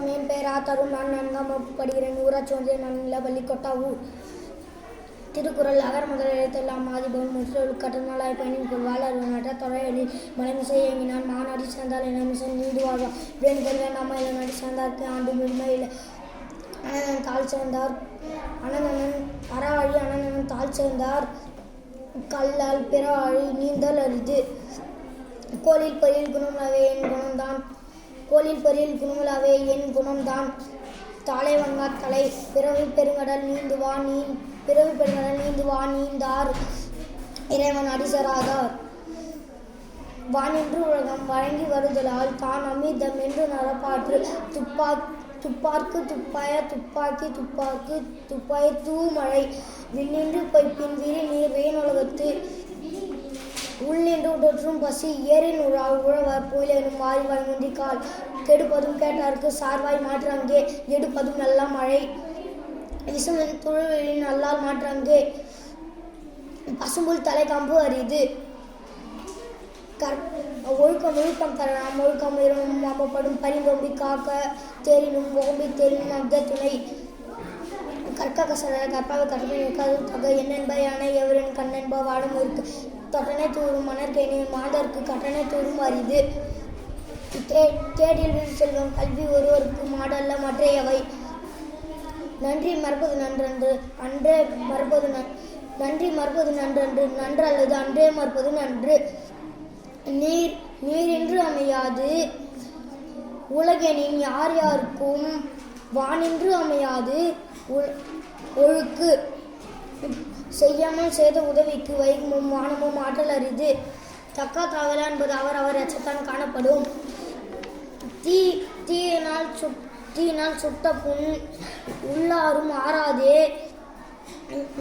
வணக்கம். என் பெயர் தருண். நான் 4ஆம் வகுப்பு படிக்கிறேன். ஊராட்சி ஒன்றிய நடுநிலைப்பள்ளி கொட்டாவூர். திருக்குறள் அகர முதல் எழுத்தெல்லாம் ஆதிபகவன் முதல் கட்டநாளாய் பயணிக்குள் வாழ தொலைகளில் மலைமிசை இயங்கினான் மாநாடி சேர்ந்தால் இனமிசை நீடுவாக வேண்டுதல் வேண்டாமா இளநாடி சேர்ந்தார்க்கு ஆண்டு முழுமையில் அனந்தன் தாழ் சேர்ந்தார் அனந்தனன் அறவாழி அனந்தனன் தாழ் சேர்ந்தார் கல்லால் பிறவாழி நீந்தல் அரிது. கோலில் பரியில் குணமுலாவே என் குணம்தான் கோலில் பரியில் குணமுலாவே என் குணம்தான் தாளை வங்கா தலை பிறவி பெருங்கடல் நீந்துவா நீந்தார் இறைவன் அடிசராதார். வானின்று உலகம் வழங்கி வருதலால் தான் அமிர்தம் என்று நரப்பாற்று துப்பார்க்கு துப்பாய துப்பாக்கி துப்பாக்கு துப்பாய தூமழை விண்ணின்று பொய்ப்பின் விரி நீர் வேணுலகத்து உள்நின்று உடற்றும் பசி ஏறின் உழவர் புயலெனும் மாறி வழங்குந்தி கால் கெடுப்பதும் கேட்டார்க்கு சார்வாய் மாற்று அங்கே எடுப்பதும் நல்லா மழை விசுமின் துழுவின் நல்லால் மாற்று அங்கே பசும்புல் தலை கம்பு அரிது. ஒழுக்கம் தரலாம் ஒழுக்கம் இருந்தும் அம்பப்படும் பரிந்தோம்பி காக்க தேரினும் ஓம்பி தேரினும் அக்க துணை கற்க கசட கற்பாவை கற்பனை இருக்காது தக என்னென்ப யானை எவரின் கண்ணென்ப வாடும் இருக்கு தொட்டனை தூரும் மணற்கேணி மாதருக்கு கட்டணை தூரும் அரிது. கேடில் வீடு செல்வம் கல்வி ஒருவருக்கு மாடல்ல மற்றையவை நன்றி மறப்பது நன்றன்று அன்றே மறப்பது நன்றி மறப்பது நன்றன்று நன்று அல்லது அன்றே மறப்பது நன்று. நீரின்று அமையாது உலகெனின் யார் யாருக்கும் வானின்று அமையாது ஒழுக்கு செய்யாமல் செய்த உதவிக்கு வைகமும் வானமும் ஆற்றல் அரிது. தக்கா தாவலா என்பது அவர் எச்சத்தான் காணப்படும். தீயினால் சுட்ட புண் உள்ளாரும் ஆறாதே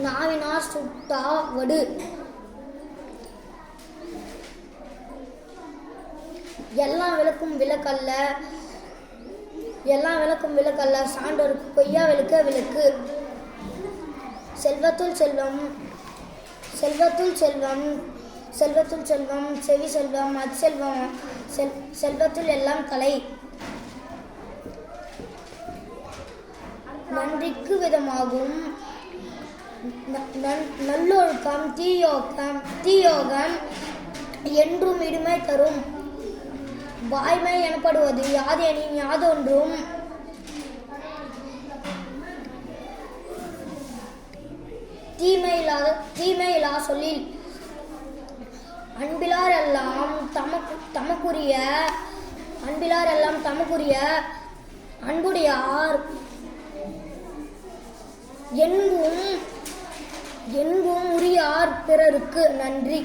நாவினார் சுட்டா வடு. எல்லா விளக்கும் விளக்கல்ல சான்றோருக்கு பொய்யா விளக்க விளக்கு. செல்வத்துள் செல்வம் செவி செல்வம் அச்செல்வம் செல்வத்துள் எல்லாம் தலை. நன்றிக்கு விதமாகும் நல்லொழுக்கம் தீயோகம் என்றும் இடுமை தரும். வாய்மை எனப்படுவது யாதெனின் யாதொன்றும் தீமையிலா சொல்லில் அன்பிலார் எல்லாம் தமக்குரிய அன்புடையார் என்பும் உரியார் பிறருக்கு நன்றி.